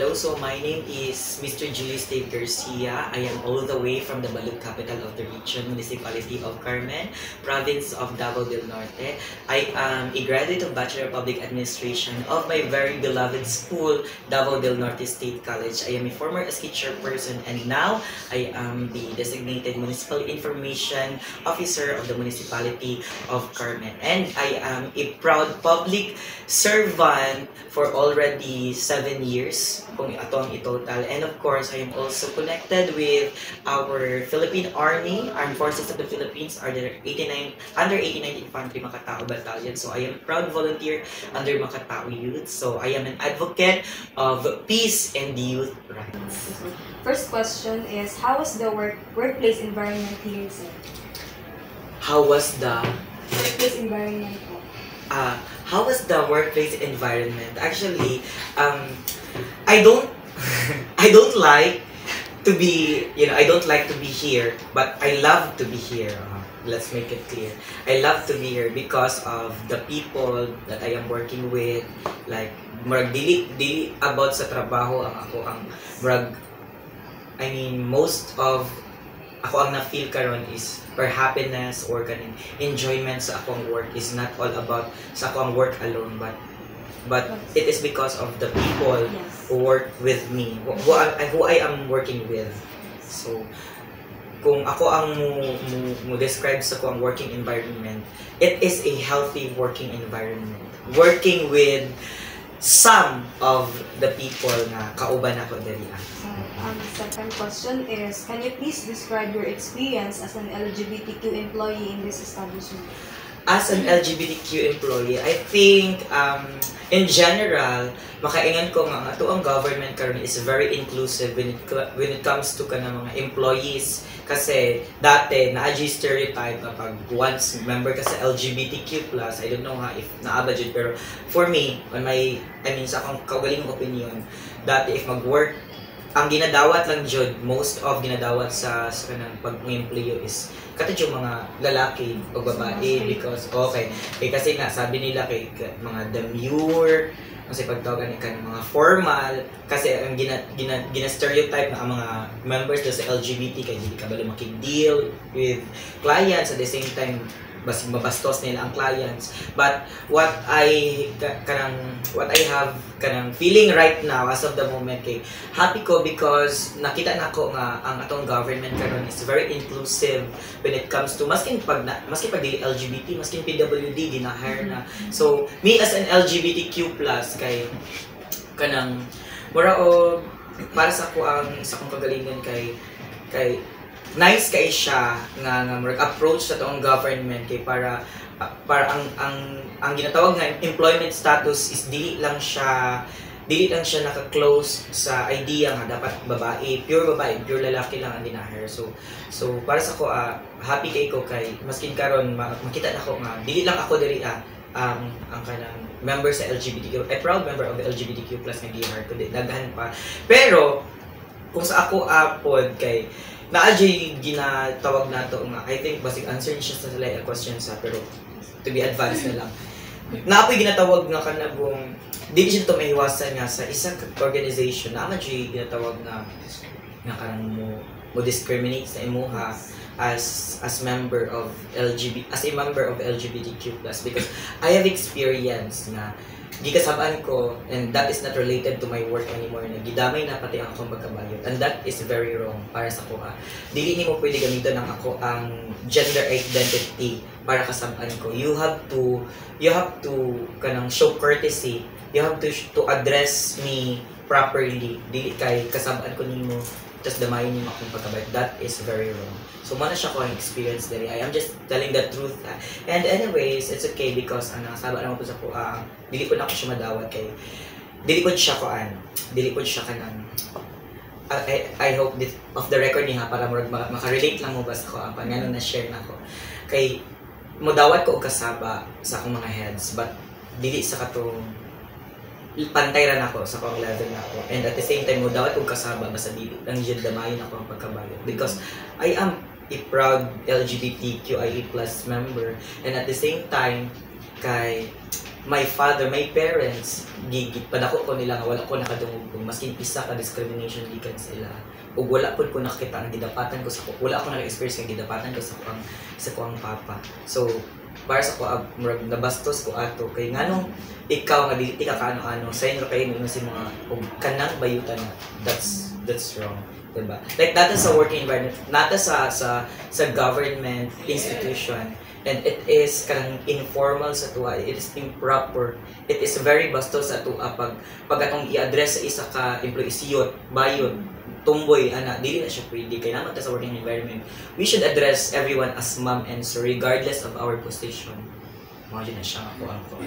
Hello, so my name is Mr. Julius Dave Garcia. I am all the way from the Balut capital of the region, Municipality of Carmen, Province of Davao del Norte. I am a graduate of Bachelor of Public Administration of my very beloved school, Davao del Norte State College. I am a former SK chairperson and now I am the designated Municipal Information Officer of the Municipality of Carmen. And I am a proud public servant for already 7 years, kung ito ang itotal. And of course, I am also connected with our Philippine Army, Armed Forces of the Philippines, under 89th Infantry Makatao Battalion. So I am a proud volunteer under Makatao Youth. So I am an advocate of peace and youth rights. First question is, how was the workplace environment here, sir? How was the Workplace environment po. How was the workplace environment? Actually, I don't I don't like to be, I don't like to be here, but I love to be here. Let's make it clear. I love to be here because of the people that I am working with. Like, murag dili about sa trabaho ang ako ang murag, most of ako ang na-feel karon is or happiness or kaning enjoyment sa akong work is not all about sa akong work alone, but it is because of the people who work with me, who I am working with. So kung ako ang mo describe sa akong working environment, it is a healthy working environment, working with some of the people na kauban ako diri. Second question is, can you please describe your experience as an LGBTQ employee in this establishment? As an LGBTQ employee, I think in general, makaingan ko nga ato ang government karon is very inclusive when it comes to kanang mga employees, kasi dati na-adjust stereotype kapag once member ka sa LGBTQ+, I don't know if naabadjud, pero for me, sa akong kaugalingong opinion, dati if mag-work, ang ginadawat lang jud, most of ginadawat sa kanang pag-employo is katid yung mga lalaki o babae, because kasi nga sabi nila kay mga demure, kasi pagtawagan ka ng mga formal, kasi ang gina-stereotype na ang mga members do sa LGBT kay hindi ka bala makig-deal with clients, at the same time basig mabastos nila ang clients. But what I have kanang feeling right now as of the moment, kay happy ko because nakita nako nga ang atong government karon is very inclusive when it comes to maski pag dili LGBT, maski PWD gina-hire na. So me as an LGBTQ+ kay kanang mura o para sa akong kagalingon kay nice kay siya nga approach sa toong government kay para ang ginatawag nga employment status is dili lang siya naka-close sa idea nga dapat pure lalaki lang ang dinahire. So para sa ko happy kay ko kay maskin karon makita nako nga dili lang ako diri ang kanang member sa LGBTQ, a proud member of the LGBTQ+ nga gihire kundi daghan pa. Pero kung sa ako pod kay na-adjay ginatawag nato nga, I think basig answer niya sa sila question sa, pero to be advanced na lang. Naapoy ginatawag nga kanagong dili siya to maiwasan nga sa isang organization na adjay ginatawag nga kanang mo discriminate sa imuha as a member of LGBTQ+, because I have experience nga gikasabaan ko, and that is not related to my work anymore, na gidamay na pati ang akong pagkabayot, and that is very wrong para sa ko. Dili nimo pwede gamiton ng ako ang gender identity para kasabaan ko. You have to kanang show courtesy, you have to address me properly, dili kay kasabaan ko nimo just damayin nimo akong pagkabayot. That is very wrong. So mana siya ko ang experience diri. I am just telling the truth. And anyways, it's okay because saba naman po sa ko dili ko na ako siya madawat kay dili ko siya kanang I hope that of the record niya para maka-relate lang mo basta ko ang ngano na share nako. Kay modawat ko og kasaba sa akong mga heads, but dili sa katong pantay ra nako sa akong level nako, and at the same time modawat og kasaba basta dili lang jud damayon ako ang pagkabayot, because I am a proud LGBTQIA+ member, and at the same time kay my father, my parents, gigit padako ko nila nga wala ko nakadungog maskin isa ka discrimination gikan sila. Ug wala pud ko nakita ang gidapatan ko sa wala ako naka-experience nga gidapatan ko sa kuang papa. So para sa ko murag nabastos ko ato kay nganong ikaw nga dili ka kaano-ano sa inyo kay mo si mga ug kanang bayutan na that's wrong. Diba? Like that is a working environment, not sa government institution, and it is kanang informal sa tuwa, it is improper, it is very bastos sa tuwa pag atong i-address sa isa ka employee siyot, bayot, tumboy, ana, dili na siya pwede kay naman ta sa working environment. We should address everyone as ma'am and sir regardless of our position. Mga na siya ako ang ko.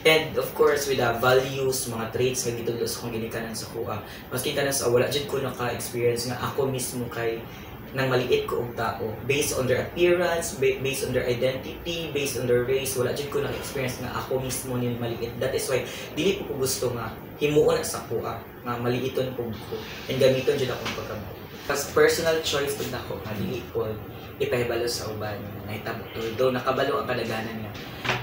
And of course, with the values, mga traits nga gitulo sa kong ginikanan sa kuha. Maski kanan sa wala dyan ko naka-experience nga ako mismo kay nang maliit ko og tao. Based on their appearance, based on their identity, based on their race, wala dyan ko naka-experience nga ako mismo ni maliit. That is why, dili ko gusto nga himuon sa kuha, nga maliiton ko ko. And gamiton dyan akong pagkamo. Kasi personal choice din ako, nga dili ko ipahibalo sa uban. Nahitabo to. Though nakabalo ang kadaganan nga.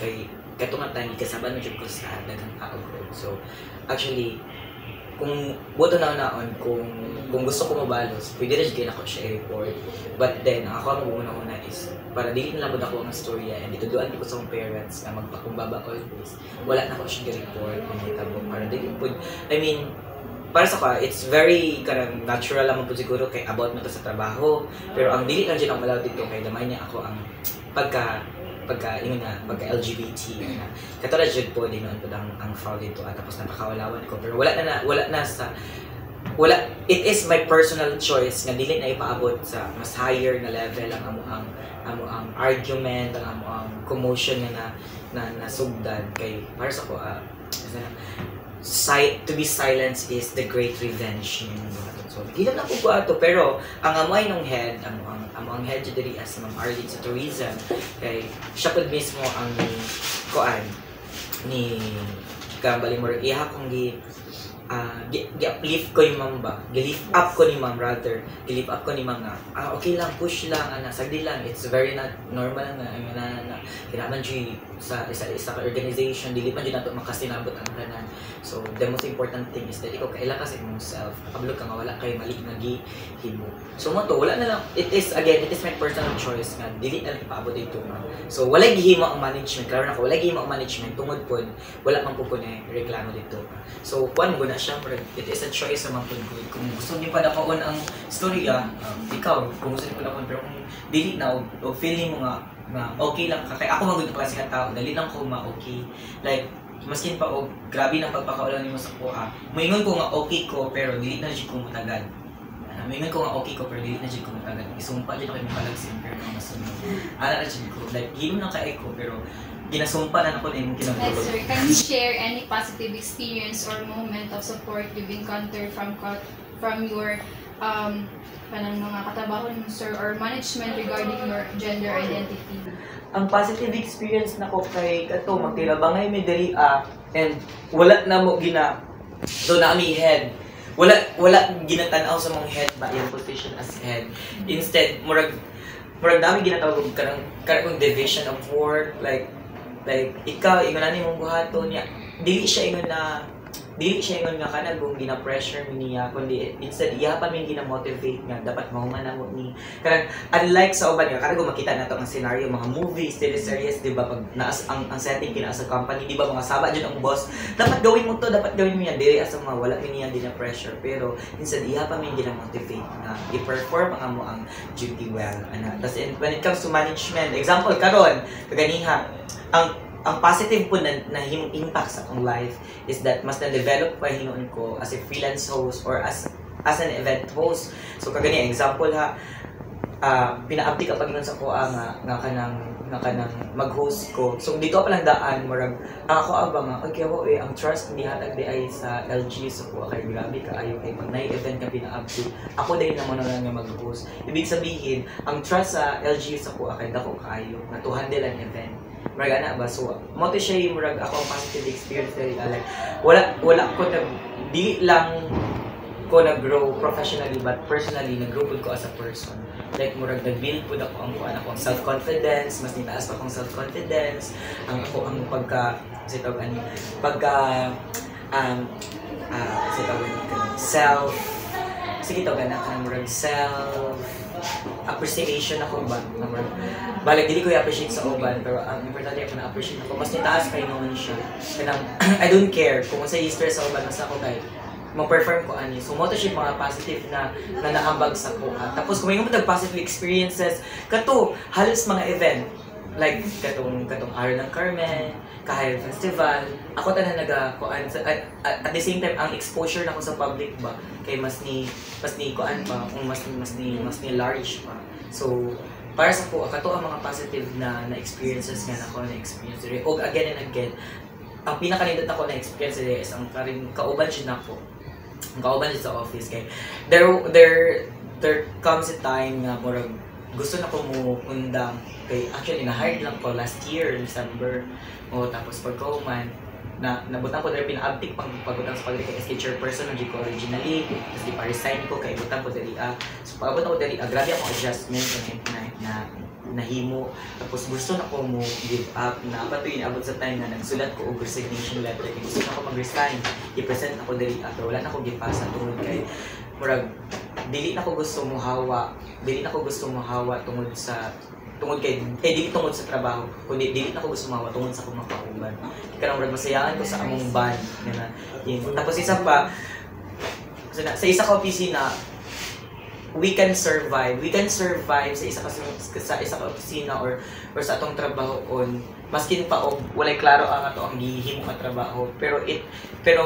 Kay kato nga tayo, kasaban mo dyan ko sa dagang tao ko. So, actually, kung buto na naon, kung gusto ko mabalos, pwede rin gina ako siya i-report. But then, ako ang muna is, para dili na labod ako ang storya, and ituduan ko sa mga parents na magpakumbaba always. Wala na ako siya i-report, pinitabo, para dili po. I mean, para sa ka, it's very karang natural lang po siguro kay about mo to sa trabaho. Pero ang dili lang dyan ang malaw dito, kay damay niya ako ang pagka LGBT na katulad jud po din noon po ang foul dito at tapos napakawalawan ko pero wala it is my personal choice nga dili na ipaabot sa mas higher na level ang argument ang commotion na nasugdan kay para sa ko to be silenced is the great revenge. So, hindi na po ato pero ang amoy ng head, ang head diri as Ma'am Arlene sa tourism kay siya pud mismo ang kuan ni Gambali mo iya kong gi-uplift ko yung ma'am ba, gi-lift up ko ni ma'am rather, gi-lift up ko ni ma'am nga, okay lang, push lang, sagdi lang, it's very not normal nga, kailangan dyan sa isa ka organization, dili man dyan nato makasinabot ang tanan. So, the most important thing is that ikaw kaila ka sa imong self, pablo ka nga, wala kayo mali nga gihimo. So, mo to, wala na lang, it is my personal choice nga, dili na lang ipaabot ito nga. So, wala gihimo ang management, klaro na ko, wala gihimo ang management, tungod po, wala man po ko na reklamo dito. So, kuan mo na siya, it is a choice naman po. Kung gusto niyo pa nakoon ang storya, ikaw, kung gusto niyo pa nakoon, pero kung dili na, o feeling mo nga, okay lang ka, kaya ako magod na klase ng tao, dali lang ko ma-okay. Like, maskin pa, grabe ng pagpakaulan niyo sa kuha. Moingon ko nga okay ko, pero dili na siya ko matagal. Moingon ko nga okay ko, pero dili na siya ko matagal. Isumpa dyan ako yung palagsin, pero ang masunod. Ala na siya ko, like, hilom lang ka ko, pero ginasumpa na ako na yung kinagulog. Yes, sir. Can you share any positive experience or moment of support you've encountered from your kanang mga katabaho mo, sir, or management regarding your gender identity? Ang positive experience na ko kay kato magtirabangay mi diri and wala na mo so na mi head. Wala ginatanaw sa mong head ba yung position as head. Instead murag dami ginatawag kanang division of work like ikaw ingon ani mong buhaton niya dili siya ingon nga kana kung gina-pressure mi niya kundi instead iya pa min gina-motivate nga dapat mahuman na mo ni kanang unlike sa uban nga kana kung makita nato ang scenario mga movies teleseries di ba pag naas ang setting kina sa company di ba mga saba jud ang boss dapat gawin mo to dapat gawin mo yan dili as mga wala mi niya gina-pressure pero instead iya pa min gina-motivate na i-perform ang mo ang duty well ana tas when it comes to management example karon kaganiha ang positive po na himong impact sa akong life is that mas na-develop pa hinuon ko as a freelance host or as an event host. So kagani example pina-update ka pag sa ko nga kanang mag-host ko. So dito pa lang daan murag ako nga okay ako ang trust ni hatag di ay sa LG so ko kay grabe ka ayo kay pag na-event ka pina-update. Ako din naman na nga mag-host. Ibig sabihin ang trust sa LG sa ko kay dako kaayo nga to handle an event. Murag ana ba so mo to siya murag ako ang positive experience dali like wala ko na di lang ko nag-grow professionally but personally nag-grow ko as a person like murag nag-build po ako ang self-confidence, mas nitaas pa akong self-confidence, ang self, sige to ganang murag self appreciation ako ba naman balik dili ko i-appreciate sa uban pero ang importante ako na-appreciate ako mas nitaas kay naman siya kanang I don't care kung sa stress sa uban mas ako kay mag-perform ko ani so mo to siya mga positive na naambag sa ko tapos kung may mga positive experiences kato halos mga event like katong Araw ng Carmen, Kahayag Festival, ako tanan nagakuan at the same time ang exposure nako sa public ba kay mas ni kuan pa kung mas ni large pa. So para sa ko kato ang mga positive na experiences nga nako na experience diri og again and again ang pinakanindot ako na experience diri is ang karing kauban jud nako. Ang kauban jud sa office kay there comes a time nga murag gusto na ko mo undang kay actually na-hired lang ko last year December tapos pagkauman nabutang ko dahil pinaabtik pagbutang sa pagdiri kay SK chairperson ng ko originally tapos di pa resign ko kay butang ko dali so pagabot ako dali grabe akong adjustment na nahimo tapos gusto na ko mo give up na patuloy abot sa time na nagsulat ko og resignation letter kay gusto na ko mag-resign i-present ako dali pero wala na ko gipasa tungod kay murag dili na ko gusto mo hawa tungod kay dili tungod sa trabaho kundi dili na ko gusto mahawa tungod sa akong makauban kanang murag masayangan ko sa among band na tapos isa pa sa isa ka opisina we can survive sa isa ka opisina or sa atong trabaho on maskin pa og walay klaro ang ato ang gihimo nga trabaho pero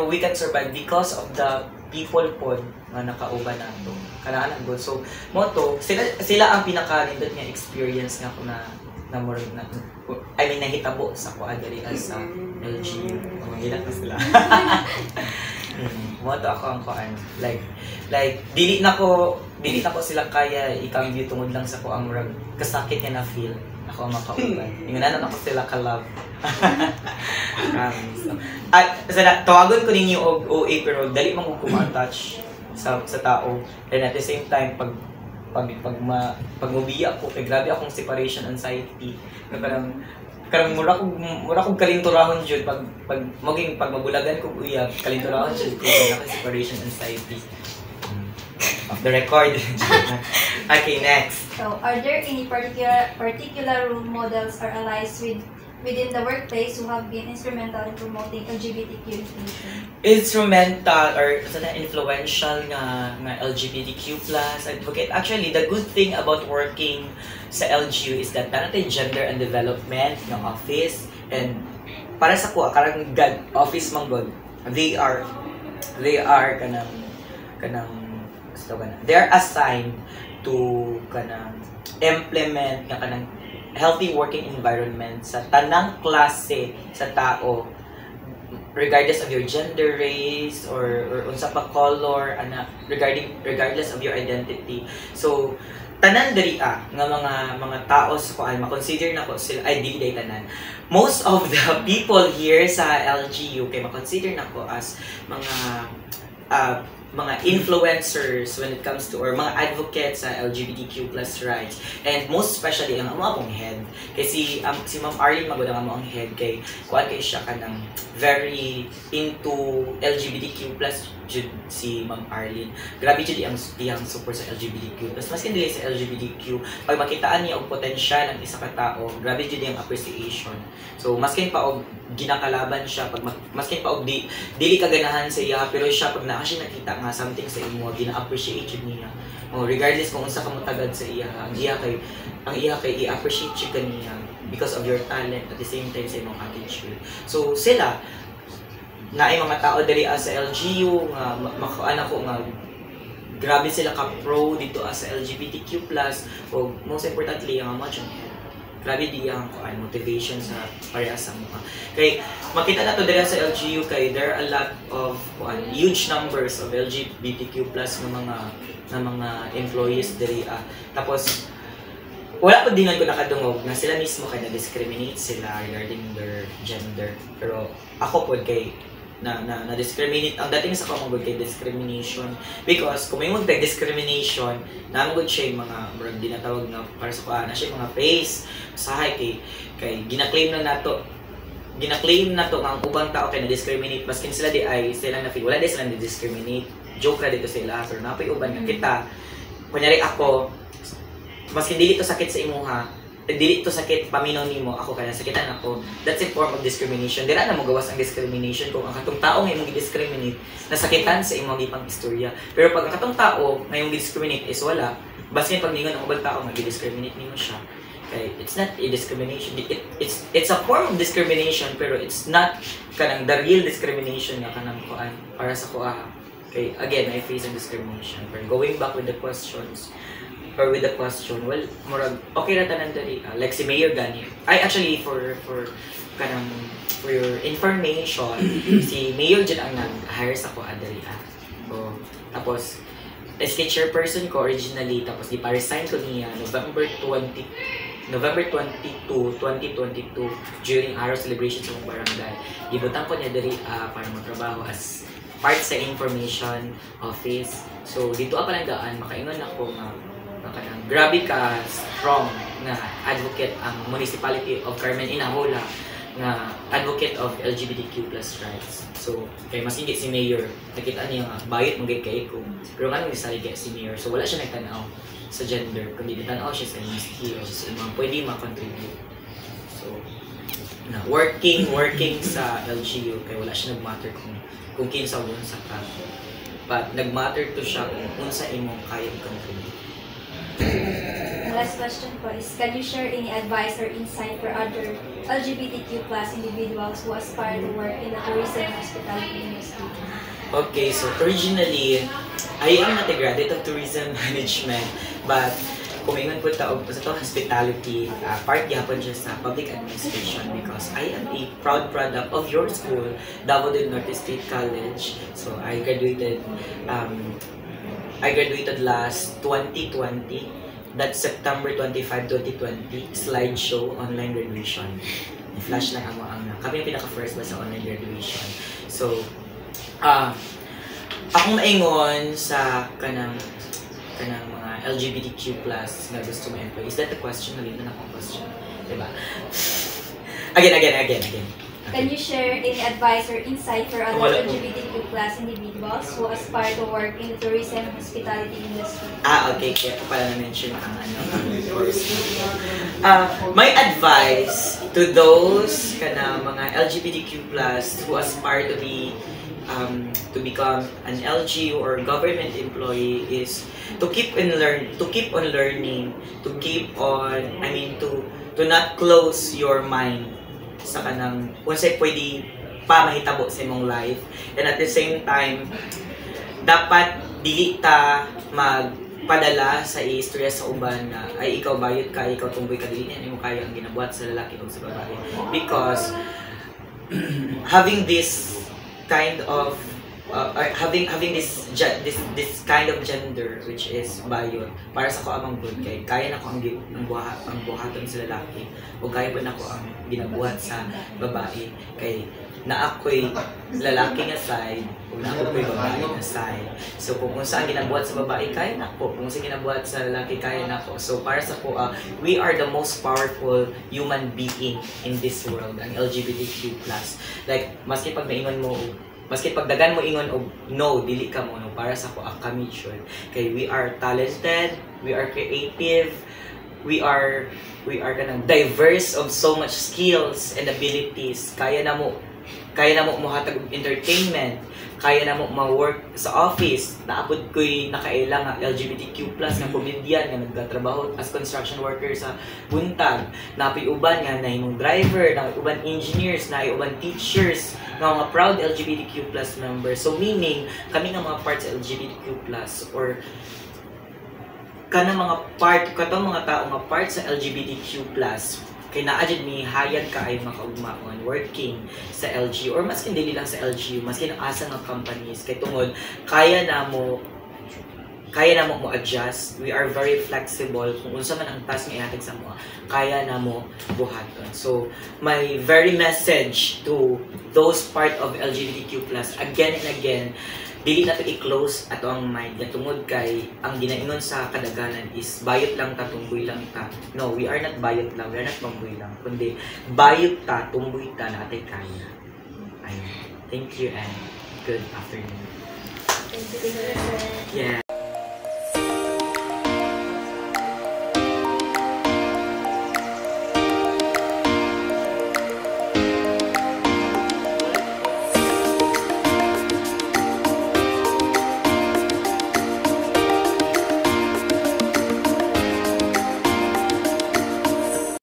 we can survive because of the people pod nga nakauban nato kanaan ang good so mo to sila ang pinaka-nindot nga experience nga ko na more na I mean nahitabo sa ko diri as LGU gilat na sila mo to ako ang kuan like dili na ko sila kaya i-view tungod lang sa ko ang murag kasakit nga na feel ako ang makauban ingon ako sila ka-love tawagon ko ninyo og OA pero dali man ko ma-touch sa tao and at the same time pag mubiya ako kay grabe akong separation anxiety na karang mura kog kalinturahon jud pag mabulagan ko uyab kalinturahon jud ko na separation anxiety off the record. Okay, next. So, are there any particular role models or allies within the workplace who have been instrumental in promoting LGBTQ inclusion? Instrumental or influential nga LGBTQ+ advocate. Actually, the good thing about working sa LGU is that natin gender and development ng office and para sa ko karang office manggod they are they are assigned to implement nga healthy working environment sa tanang klase sa tao regardless of your gender, race or unsa pa color regardless of your identity. So tanan diri nga mga tao sa kuan ma-consider nako sila ay dili tanan. Most of the people here sa LGU kay ma-consider nako as mga influencers when it comes to or mga advocates sa LGBTQ+ rights and most especially ang among head kasi si Ma'am Arlene magud ang among head kay kuan kay siya kanang very into LGBTQ+ jud si Ma'am Arlene grabe jud iyang support sa LGBTQ+ maskin dili sa LGBTQ pag makitaan niya og potensyal ang isa ka tawo grabe jud iyang appreciation so maskin pa og ginakalaban siya pag maskin pa og dili kaganahan sa iya pero siya pag naa siya nakita nga something sa imo gina-appreciate niya regardless kung unsa ka mo tagad sa iya ang iya kay i-appreciate siya kaniya because of your talent at the same time sa imong attitude so sila naay mga tao diri sa LGU nga makuan ako nga grabe sila ka pro dito sa LGBTQ+ o most importantly ang mga grabe di ang motivation sa pareha sa mga. Kay makita na to dira sa LGU kay there are a lot of huge numbers of LGBTQ+ na mga employees diri tapos wala pa dingan ko nakadungog na sila mismo kay na-discriminate sila regarding their gender pero ako pod kay na discriminate. Ang dating sa kamagod kay discrimination, because kung may mag-discrimination, namagod siya yung mga murag dinatawag na para sa kuha na siya yung mga face usahay kay ginaklaim na to ang ubang tao kay na-discriminate maskin sila di ay sila na feel wala di sila na-discriminate, joke ra dito sila, so napay uban nga kita kunyari ako maskin dili to sakit sa imuha, dili to sakit paminaw nimo, ako kaya sakitan ako, that's a form of discrimination. Dira na mo gawas ang discrimination kung ang katong tao nga imong gi-discriminate nasakitan sa imong gipang istorya. Pero pag ang katong tao nga imong gi-discriminate is wala, basin pag ningon ang ubang tao nga gi-discriminate nimo siya. Okay, it's not a discrimination. It's a form of discrimination pero it's not kanang the real discrimination nga kanang kuan para sa kuha. Okay, again, I face a discrimination. But going back with the questions, or with the question, well, murag okay ra tanan diri. Like si Mayor Gani. I actually for kanang for your information, si Mayor Jud ang nag-hire sa ko diri. So, tapos SK chairperson ko originally, tapos di pa resign ko niya November 22, 2022 during Araw celebration sa mong barangay. Gibutang ko niya diri para magtrabaho as part sa information office. So dito pa lang daan makaingon ako nga grabe ka strong na advocate ang municipality of Carmen Inahola na advocate of LGBTQ+ rights. So kay mas higit si Mayor, nakita niya nga bayot magay kay ko. Pero nga nang isali kay si Mayor, so wala siya nagtanaw sa gender, kundi nagtanaw siya sa skill, sa mga pwede ma-contribute. So na working sa LGU kay wala siya nag-matter kung kinsa unsa ka. But nag-matter to siya kung unsa imong kaya contribute. The last question po is, can you share any advice or insight for other LGBTQ+ individuals who aspire to work in the tourism and hospitality industry? Okay, so originally, I am not a graduate of tourism management, but kumingon po ta og sa to hospitality, part gyapon siya sa public administration because I am a proud product of your school, Davao del Norte State College. So I graduated last 2020. That's September 25, 2020. Slideshow, online graduation. I-flash lang ang kami yung pinaka-first ba sa online graduation. So, akong maingon sa kanang mga LGBTQ+ na gusto mo employee. Is that the question? Nalito na akong question. Diba? Again. Can you share any advice or insight for other LGBTQ+ individuals who aspire to work in the tourism and hospitality industry? Okay. Kaya ko pala na-mention ang course. My advice to those mga LGBTQ+ who aspire to become an LGU or government employee is to keep on learning, to not close your mind sa kanang unsay pwede pa mahitabo sa imong life, and at the same time dapat dili ta magpadala sa istorya sa uban na ay ikaw bayot ka, ikaw tumboy ka, dili na mo kaya ang ginabuhat sa lalaki o sa babae, because having this kind of having this kind of gender which is bayot para sa ko amang good kay kaya na ko ang buhaton sa lalaki o kaya pa na ko ang ginabuhat sa babae kay na ako'y lalaki nga side o na ako'y babae nga side. So kung saan ginabuhat sa babae kaya na ko, kung saan ginabuhat sa lalaki kaya na ko. So para sa ko we are the most powerful human being in this world, ang LGBTQ+. Like maski pag naingon mo, maski pagdagan mo ingon og no, dili ka mo no, para sa ko kami sure kay we are talented, we are creative, we are kanang diverse of so much skills and abilities. Kaya na mo mohatag og entertainment, kaya na mo ma-work sa office. Naabot ko'y nakailang nga LGBTQ+ nga komedyan nga nagtatrabaho as construction worker sa buntag. Napay uban nga na imong driver, na uban engineers, na uban teachers, nga mga proud LGBTQ+ members. So meaning kami nga mga parts sa LGBTQ+ or kanang mga mga tao nga part sa LGBTQ+, kay naadjud mi hayag ka ay makaugmaon working sa LGU or maskin dili lang sa LGU, maskin asa nga companies kay tungod kaya na mo adjust. We are very flexible kung unsa man ang task nga ihatag sa mo, kaya na mo buhaton. So my very message to those part of LGBTQ+, again and again, dili na to i-close ato ang mind na tungod kay ang ginaingon sa kadaganan is bayot lang ta, tumboy lang ta. No, we are not bayot lang, we are not tumboy lang, kundi bayot ta, tumboy ta na atay kaya. Ayun. Thank you and good afternoon. Thank you, sir. Yeah.